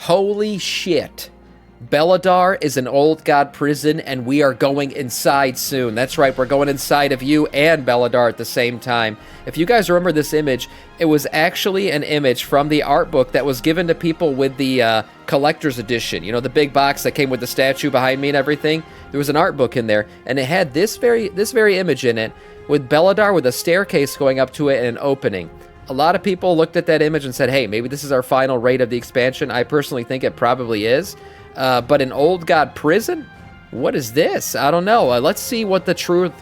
Holy shit. Beledar is an old god prison, and we are going inside soon. That's right, we're going inside of you and Beledar at the same time. If you guys remember this image, it was actually an image from the art book that was given to people with the collector's edition. You know, the big box that came with the statue behind me and everything? There was an art book in there, and it had this very image in it, with Beledar with a staircase going up to it and an opening. A lot of people looked at that image and said, hey, maybe this is our final raid of the expansion. I personally think it probably is. But an old god prison? What is this? I don't know. Let's see what the truth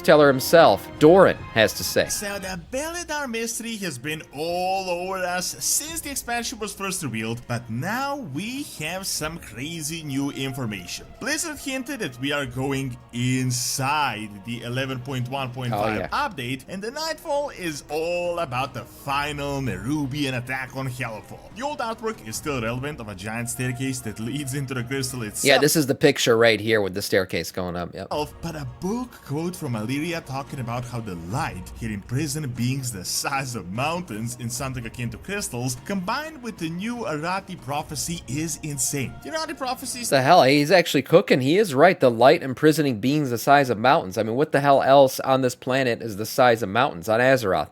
teller himself, Doran, has to say. So the Beledar mystery has been all over us since the expansion was first revealed, but now we have some crazy new information. Blizzard hinted that we are going inside the 11.1.5 update, and the Nightfall is all about the final Nerubian attack on Hellfall. The old artwork is still relevant of a giant staircase that leads into the crystal itself. Yeah, this is the picture right here with the staircase going up. Yep. But a book quote from Illyria talking about how the light can imprison beings the size of mountains in something akin to crystals, combined with the new Arati prophecy, is insane. The Arati prophecies... The hell, he's actually cooking. He is right. The light imprisoning beings the size of mountains. I mean, what the hell else on this planet is the size of mountains on Azeroth?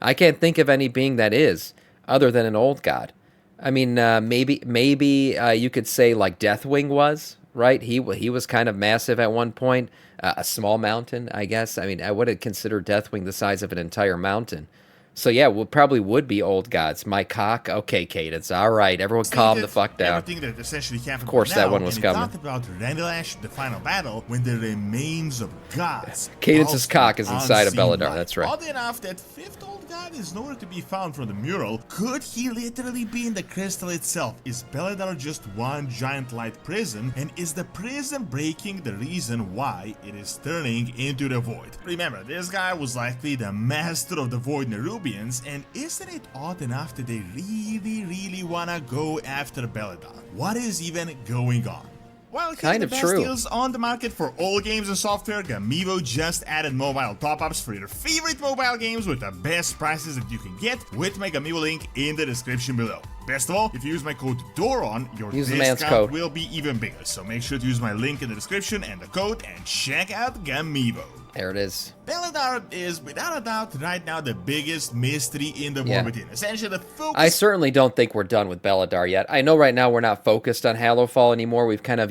I can't think of any being that is, other than an old god. I mean, maybe you could say like Deathwing was, right? He was kind of massive at one point. A small mountain, I guess. I mean, I would consider Deathwing the size of an entire mountain. So yeah, probably would be old gods. My cock, okay, Cadence, all right, everyone calm the fuck down. Everything that essentially happened. Of course, now, that one was coming. Talked about Rendilash, the final battle, when the remains of gods. Cadence's cock is inside of Beledar. That's right. Odd enough, that fifth old god is nowhere to be found from the mural. Could he literally be in the crystal itself? Is Beledar just one giant light prison? And is the prison breaking the reason why it is turning into the void? Remember, this guy was likely the master of the void Nerubian. And isn't it odd enough that they really wanna go after Beledar? What is even going on? While kind of the best deals on the market for all games and software, Gamivo just added mobile top-ups for your favorite mobile games with the best prices that you can get with my Gamivo link in the description below. Best of all, if you use my code DORON, your discount will be even bigger. So make sure to use my link in the description and the code and check out Gamivo. There it is. Beledar is, without a doubt, right now the biggest mystery in the War Within. Essentially, the focus... I certainly don't think we're done with Beledar yet. I know right now we're not focused on Hallowfall anymore. We've kind of,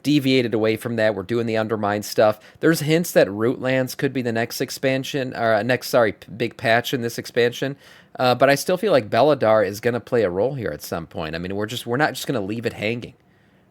deviated away from that. We're doing the Undermine stuff. There's hints that Rootlands could be the next expansion, or big patch in this expansion. But I still feel like Beledar is going to play a role here at some point. I mean, we're not just going to leave it hanging.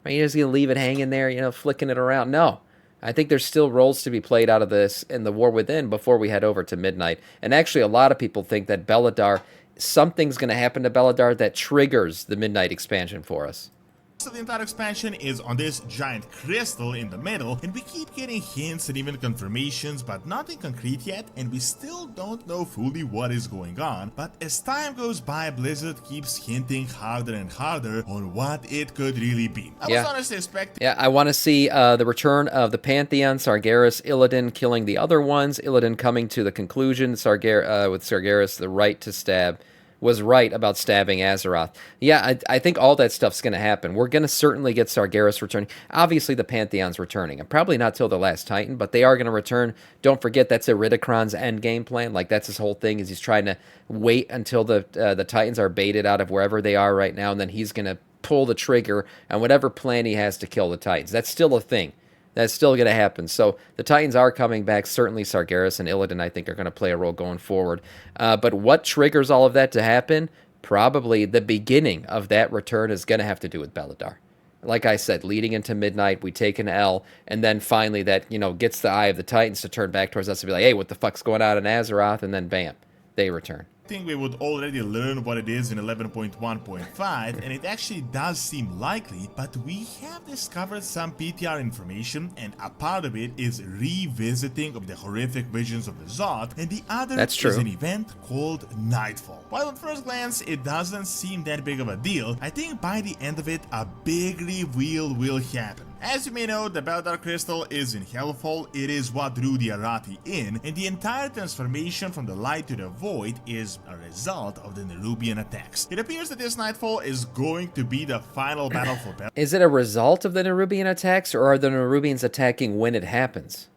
Right? You're just going to leave it hanging there, flicking it around. No. I think there's still roles to be played out of this in the War Within before we head over to Midnight. And actually, a lot of people think that Beledar, something's going to happen to Beledar that triggers the Midnight expansion for us. So the entire expansion is on this giant crystal in the middle, and we keep getting hints and even confirmations, but nothing concrete yet, and we still don't know fully what is going on. But as time goes by, Blizzard keeps hinting harder and harder on what it could really be. I was honestly expecting... Yeah, I want to see the return of the Pantheon, Sargeras, Illidan killing the other ones, Illidan coming to the conclusion, with Sargeras the right to stab, was right about stabbing Azeroth. Yeah, I think all that stuff's going to happen. We're going to certainly get Sargeras returning. Obviously, the Pantheon's returning, and probably not till the last Titan, but they are going to return. Don't forget, that's Iridikron's end game plan. Like, that's his whole thing, is he's trying to wait until the Titans are baited out of wherever they are right now, and then he's going to pull the trigger on whatever plan he has to kill the Titans. That's still a thing. That's still going to happen. So the Titans are coming back. Certainly Sargeras and Illidan, I think, are going to play a role going forward. But what triggers all of that to happen? Probably the beginning of that return is going to have to do with Beledar. Like I said, leading into Midnight, we take an L, and then finally that, gets the eye of the Titans to turn back towards us and be like, hey, what the fuck's going on in Azeroth? And then bam, they return. I think we would already learn what it is in 11.1.5, and it actually does seem likely, but we have discovered some PTR information, and a part of it is revisiting of the horrific visions of the Zod, and the other is an event called Nightfall. While at first glance it doesn't seem that big of a deal, I think by the end of it a big reveal will happen. As you may know, the Beledar crystal is in Hellfall, it is what drew the Arati in, and the entire transformation from the light to the void is a result of the Nerubian attacks. It appears that this Nightfall is going to be the final battle for Beledar. Is it a result of the Nerubian attacks, or are the Nerubians attacking when it happens?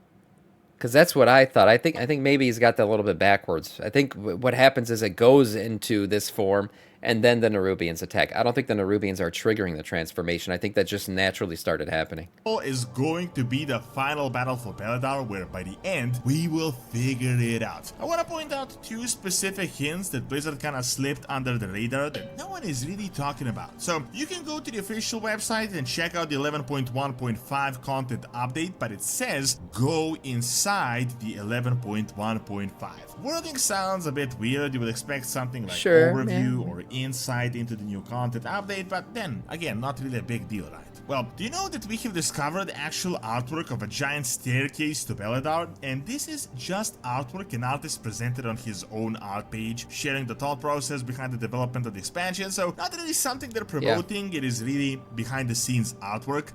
Because that's what I thought. I think maybe he's got that a little bit backwards. I think what happens is it goes into this form, and then the Nerubians attack. I don't think the Nerubians are triggering the transformation. I think that just naturally started happening. Is going to be the final battle for Beledar, where by the end, we will figure it out. I want to point out two specific hints that Blizzard kind of slipped under the radar that no one is really talking about. So, you can go to the official website and check out the 11.1.5 content update, but it says go inside the 11.1.5. Wording sounds a bit weird. You would expect something like overview or insight into the new content update, but then, again, not really a big deal, right? Well, do you know that we have discovered actual artwork of a giant staircase to Beledar? And this is just artwork an artist presented on his own art page, sharing the thought process behind the development of the expansion. So, not really something they're promoting, it is really behind the scenes artwork.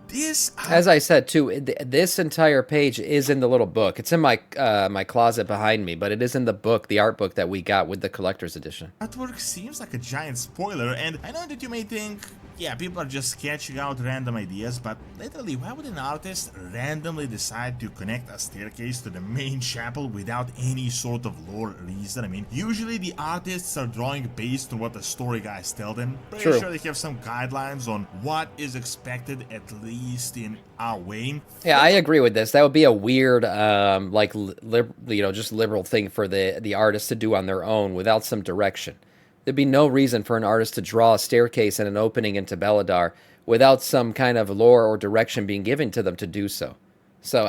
As I said too, this entire page is in the little book. It's in my my closet behind me, but it is in the book, the art book that we got with the collector's edition. Artwork seems like a giant spoiler, and I know that you may think, yeah, people are just sketching out random ideas, but literally, why would an artist randomly decide to connect a staircase to the main chapel without any sort of lore reason? I mean, usually the artists are drawing based on what the story guys tell them. Pretty sure they have some guidelines on what is expected, at least in our way. Yeah, I agree with this. That would be a weird, just liberal thing for the artists to do on their own without some direction. There'd be no reason for an artist to draw a staircase and an opening into Beledar without some kind of lore or direction being given to them to do so. So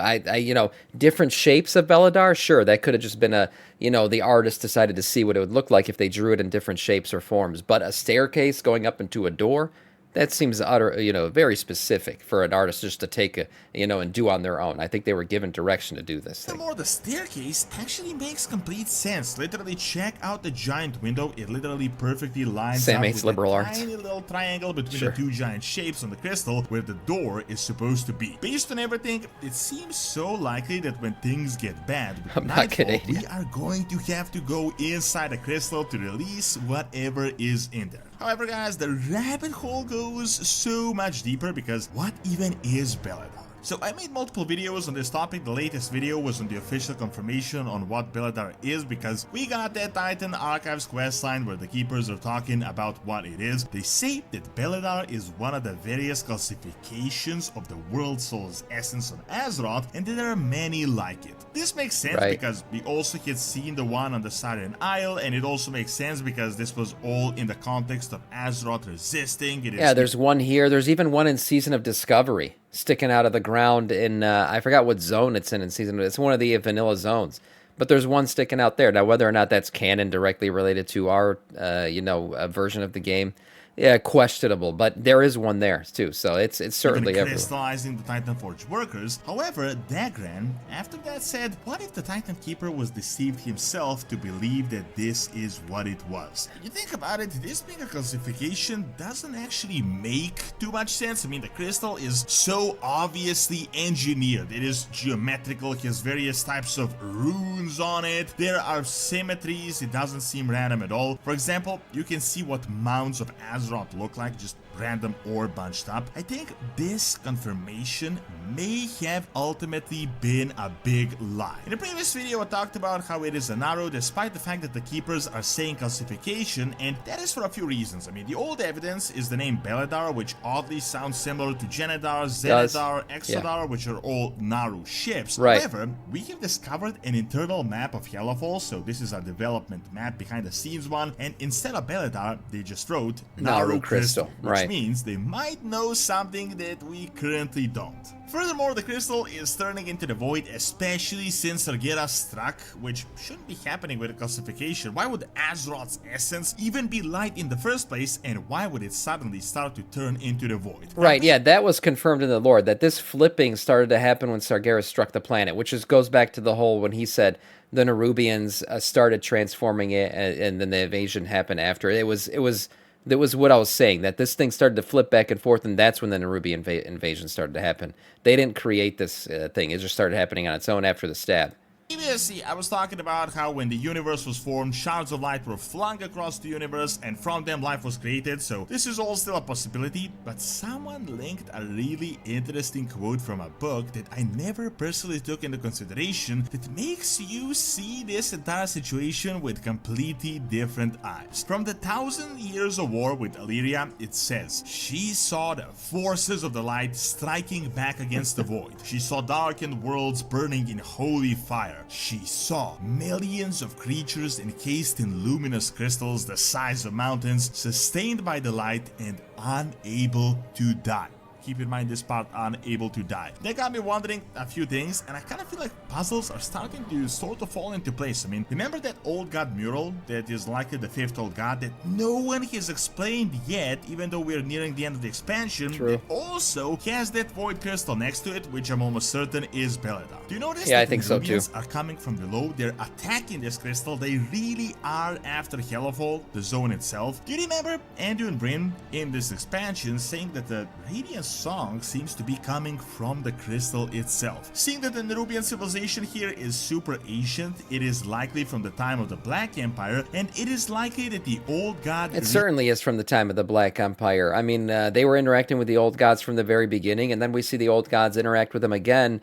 different shapes of Beledar, sure, that could have just been the artist decided to see what it would look like if they drew it in different shapes or forms. But a staircase going up into a door, that seems very specific for an artist just to take and do on their own. I think they were given direction to do this thing. The staircase actually makes complete sense. Literally, check out the giant window. It literally perfectly lines up with a tiny little triangle between the two giant shapes on the crystal where the door is supposed to be. Based on everything, it seems so likely that when things get bad with Nightfall, we are going to have to go inside the crystal to release whatever is in there. However, guys, the rabbit hole goes so much deeper because what even is Beledar? So I made multiple videos on this topic. The latest video was on the official confirmation on what Beledar is, because we got that Titan Archives questline where the Keepers are talking about what it is. They say that Beledar is one of the various classifications of the World Soul's essence on Azeroth, and that there are many like it. This makes sense because we also had seen the one on the Siren Isle, and it also makes sense because this was all in the context of Azeroth resisting. There's one here. There's even one in Season of Discovery, sticking out of the ground in, I forgot what zone it's in season. It's one of the vanilla zones, but there's one sticking out there. Now, whether or not that's canon directly related to our, version of the game, yeah, questionable, but there is one there too, so it's certainly everywhere. Crystallizing the Titanforge workers. However, Dagran, after that, said, what if the Titan Keeper was deceived himself to believe that this is what it was? You think about it, this being a classification doesn't actually make too much sense. I mean, the crystal is so obviously engineered. It is geometrical, it has various types of runes on it. There are symmetries, it doesn't seem random at all. For example, you can see what mounds of Azeroth look like, just random ore bunched up. I think this confirmation may have ultimately been a big lie. In the previous video, I talked about how it is a narrow, despite the fact that the Keepers are saying classification, and that is for a few reasons. I mean, the old evidence is the name Beledar, which oddly sounds similar to Genedar, Zenedar, Exodar, which are all Naru ships. However, we have discovered an internal map of Hellfall, so this is a development map, behind the scenes one, and instead of Beledar, they just wrote Naru Crystal, which means they might know something that we currently don't. Furthermore, the crystal is turning into the void, especially since Sargeras struck, which shouldn't be happening with a classification. Why would Azeroth's essence even be light in the first place, and why would it suddenly start to turn into the void? Right, yeah, that was confirmed in the lore, that this flipping started to happen when Sargeras struck the planet, which goes back to the whole when he said the Nerubians started transforming it, and then the invasion happened after. It was That was what I was saying, that this thing started to flip back and forth, and that's when the Nerubian invasion started to happen. They didn't create this thing. It just started happening on its own after the stab. Previously, I was talking about how when the universe was formed, shards of light were flung across the universe and from them life was created, so this is all still a possibility, but someone linked a really interesting quote from a book that I never personally took into consideration that makes you see this entire situation with completely different eyes. From the 1,000 Years of War with Illyria, it says, she saw the forces of the light striking back against the void. She saw darkened worlds burning in holy fire. She saw millions of creatures encased in luminous crystals the size of mountains, sustained by the light and unable to die. Keep in mind this part, unable to die. That got me wondering a few things, and I kind of feel like puzzles are starting to sort of fall into place. I mean, remember that old god mural that is likely the 5th old god that no one has explained yet, even though we're nearing the end of the expansion? True. It also has that void crystal next to it, which I'm almost certain is Beledar. Do you notice Yeah, that I think the so too. Nerubians are coming from below? They're attacking this crystal. They really are after Hellfall, the zone itself. Do you remember Andrew and Bryn in this expansion saying that the Radiant song seems to be coming from the crystal itself? Seeing that the Nerubian civilization here is super ancient, it is likely from the time of the Black Empire, and it is likely that the old god... It certainly is from the time of the Black Empire. I mean, they were interacting with the old gods from the very beginning, and then we see the old gods interact with them again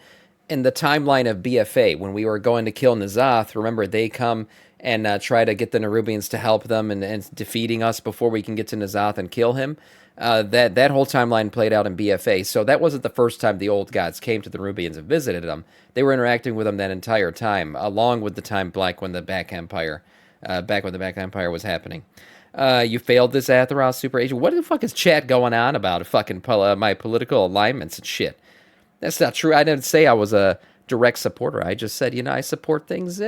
in the timeline of BFA. When we were going to kill N'Zoth, remember, they come and try to get the Nerubians to help them and defeating us before we can get to N'Zoth and kill him. That whole timeline played out in BFA, so that wasn't the first time the old gods came to the Nerubians and visited them. They were interacting with them that entire time, along with the time back when the Black Empire was happening. You failed this Atheros Super Agent. What the fuck is chat going on about? Fucking my political alignments and shit. That's not true. I didn't say I was a direct supporter. I just said, I support things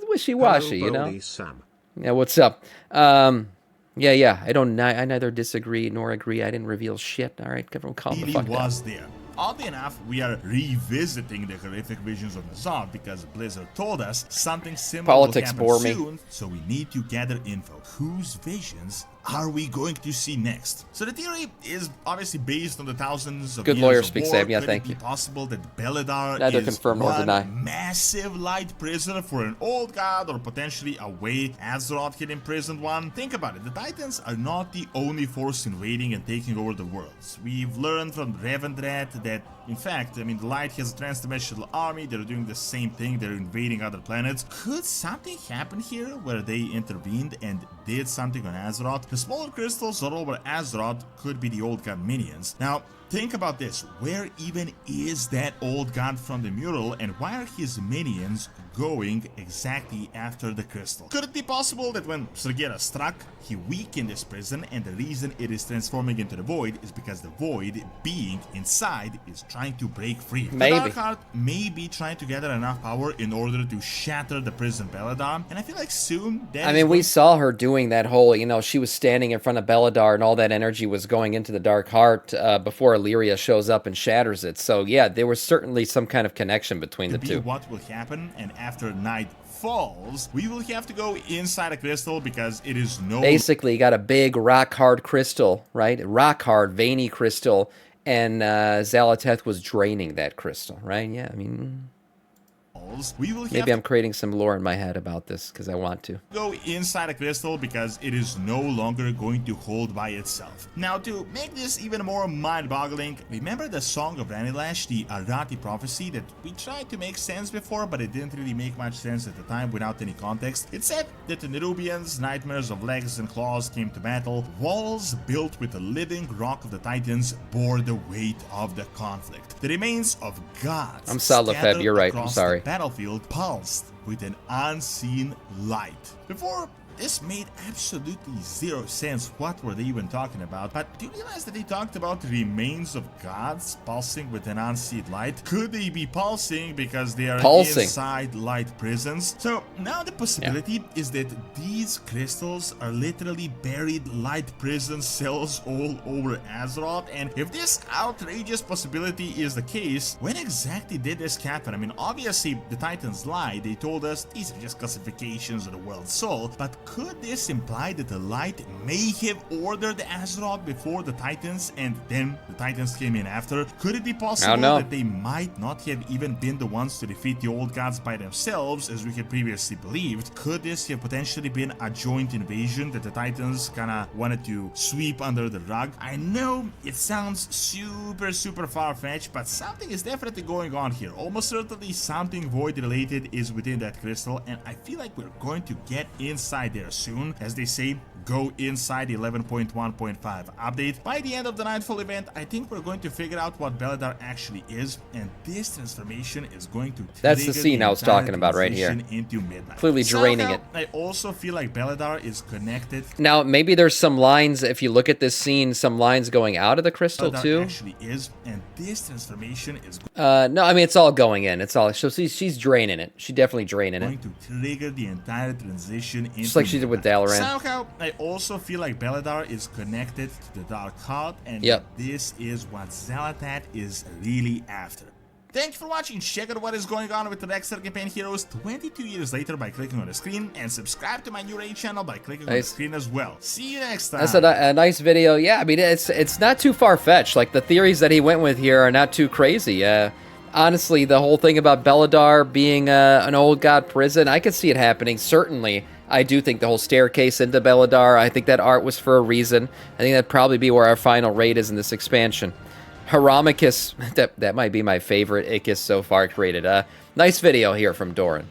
wishy-washy, Hello, Sam. Yeah, what's up? Yeah. I neither disagree nor agree. I didn't reveal shit. All right, everyone calm the fuck down. There. Oddly enough, we are revisiting the horrific visions of N'Zoth because Blizzard told us something similar Politics will bore happen me. soon, so we need to gather info. Whose visions are we going to see next? So the theory is obviously based on the thousands of Good years lawyer of speaks, war. Sam. Yeah, Could thank it be you. possible that Beledar Neither is confirm nor one deny. massive light prison for an old god, or potentially a way Azeroth had imprisoned one? Think about it. The Titans are not the only force invading and taking over the worlds. We've learned from Revendreth that, in fact, the Light has a transdimensional army. They're doing the same thing. They're invading other planets. Could something happen here where they intervened and did something on Azeroth? The smaller crystals all over Azeroth could be the old god minions. Now, think about this. Where even is that old god from the mural, and why are his minions going exactly after the crystal? Could it be possible that when Sargeras struck, he weakened this prison, and the reason it is transforming into the void is because the void being inside is trying to break free? Maybe. The Darkheart may be trying to gather enough power in order to shatter the prison Beledar, and I feel like soon that I mean, we saw her doing that whole, she was standing in front of Beledar and all that energy was going into the Dark Heart before Illyria shows up and shatters it. So, yeah, there was certainly some kind of connection between the two. What will happen, and after night falls, we will have to go inside a crystal because it is no... Basically, you got a big rock-hard crystal, right? Rock-hard, veiny crystal, and Zalateth was draining that crystal, right? Yeah, I mean... We will Maybe I'm creating some lore in my head about this because I want to. Go inside a crystal because it is no longer going to hold by itself. Now, to make this even more mind-boggling, remember the Song of Ranilash, the Arati prophecy that we tried to make sense before, but it didn't really make much sense at the time without any context? It said that the Nerubians, nightmares of legs and claws, came to battle. Walls built with the living rock of the Titans bore the weight of the conflict. The remains of gods I'm Salafeb, you're right, I'm sorry. Battlefield pulsed with an unseen light. Before, this made absolutely zero sense. What were they even talking about? But do you realize that they talked about the remains of gods pulsing with an unseen light? Could they be pulsing because they are inside light prisons? So now the possibility is that these crystals are literally buried light prison cells all over Azeroth. And if this outrageous possibility is the case, when exactly did this happen? I mean, obviously the Titans lied. They told us these are just classifications of the world's soul, but could this imply that the light may have ordered Azeroth before the Titans and then the Titans came in after? Could it be possible that they might not have even been the ones to defeat the old gods by themselves, as we had previously believed? Could this have potentially been a joint invasion that the Titans kinda wanted to sweep under the rug? I know it sounds super far-fetched, but something is definitely going on here. Almost certainly something void related is within that crystal, and I feel like we're going to get inside there soon. As they say, go inside 11.1.5 update. By the end of the Nightfall event, I think we're going to figure out what Beledar actually is, and this transformation is going to That's the scene I was talking about right here. Into midnight. Clearly draining it. I also feel like Beledar is connected. Now, maybe there's some lines, if you look at this scene, some lines going out of the crystal Beledar too. Actually is, and this transformation is no, I mean, it's all going in. It's all, so she's draining it. She's definitely draining going it. to trigger the entire transition into Just like she did with Dalaran. Somehow, I also feel like Beledar is connected to the Dark Heart, and this is what Xal'atath is really after. Thank you for watching. Check out what is going on with the Dexter campaign heroes 22 years later by clicking on the screen, and subscribe to my new raid channel by clicking on the screen as well. See you next time. That's a nice video. Yeah, I mean, it's not too far-fetched. Like, the theories that he went with here are not too crazy. Honestly, the whole thing about Beledar being an old god prison, I could see it happening. Certainly, I do think the whole staircase into Beledar, I think that art was for a reason. I think that'd probably be where our final raid is in this expansion. Samiccus, that might be my favorite Ickis so far created. Nice video here from Doran.